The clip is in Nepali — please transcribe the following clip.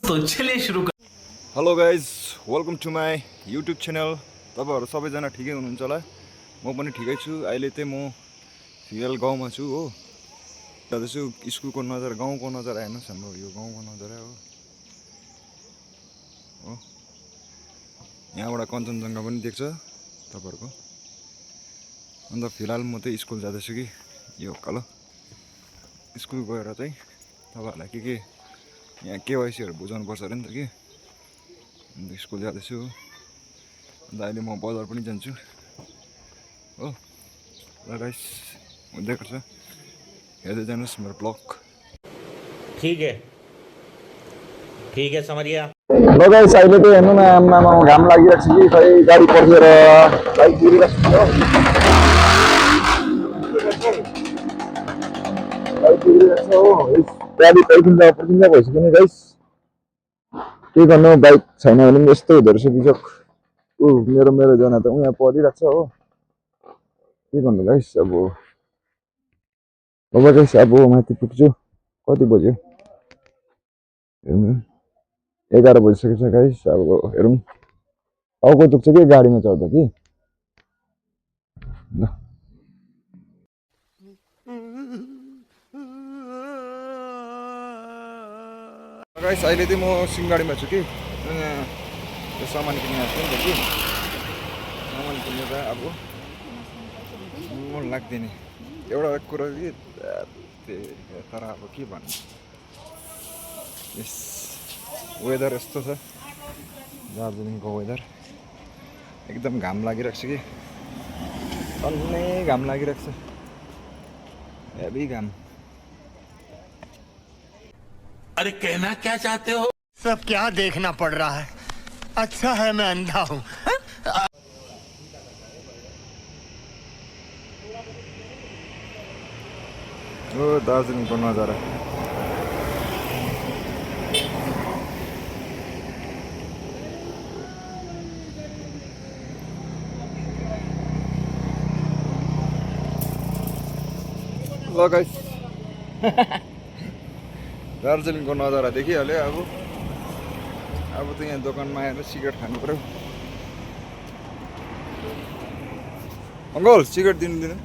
तो चलिए शुरू कर। Hello guys, welcome to my YouTube channel. तपाईँहरू सबैजना ठिकै हुनुहुन्छ होला। म पनि ठिकै छु। अहिले चाहिँ म फिलहाल गाउँमा छु हो। जाँदैछु स्कुलको नजारा, गाउँको नजारा हेर्नुहोस्, हाम्रो यो गाउँको नजारा हो। यहाँबाट कञ्चनजङ्घा पनि देख्छ तपाईँहरूको। अन्त फिलहाल म चाहिँ स्कुल जाँदैछु कि यो उकालो। स्कुल गएर चाहिँ तपाईँहरूलाई के यहाँ केवाइसीहरू बुझाउनु पर्छ अरे नि त कि। अन्त स्कुल जाँदैछु हो। अन्त अहिले म बजार पनि जान्छु हो। ल गाइस, हुँदै गर्छ, हेर्दै जानुहोस् मेरो ब्लग। ठीक है समझिए। ल गाइस, अहिले चाहिँ हेर्नु न, आम्मामा घाम लागिरहेको छ कि खै गाडी पर्खेर बाइक कुरिरहेको छ हो। बाइक कुरिरहेको छ हो। गाडी पर्खिँदा भइसक्यो नि गाइस। के गर्नु, बाइक छैन भने पनि यस्तो हुँदो रहेछ बिजोक। मेरो जना त उहाँ परिरहेको छ हो। के गर्नु गाइस, अब गाइस, अब माथि पुग्छु। कति बज्यो हेर्नु, 11 बजिसकेको छ गाइस। अब हेरौँ, टाउको दुख्छ कि गाडीमा चढ्दा कि। ल गाइस, अहिले चाहिँ म सिंहगाडीमा छु कि। यहाँ यो सामान किन्नु आएको नि त कि। सामान किनेर अब म लाग्दैन एउटा कुरा कि, तर अब के भन्नु, यस वेदर यस्तो छ दार्जिलिङको वेदर। एकदम घाम लागिरहेको छ कि, टन्नै घाम लागिरहेको छ, हेभी घाम। अरे कहना क्या चाहते हो? सब क्या देखना पड़ रहा है। अच्छा है मैं अंधा हूँ। हो दार्जिलिङको नजारा। ल गाइस, दार्जिलिङको नजारा देखिहाल्यो। अब त यहाँ दोकानमा आएर सिगरेट खानु पर्यो। अङ्कल, सिगरेट दिनु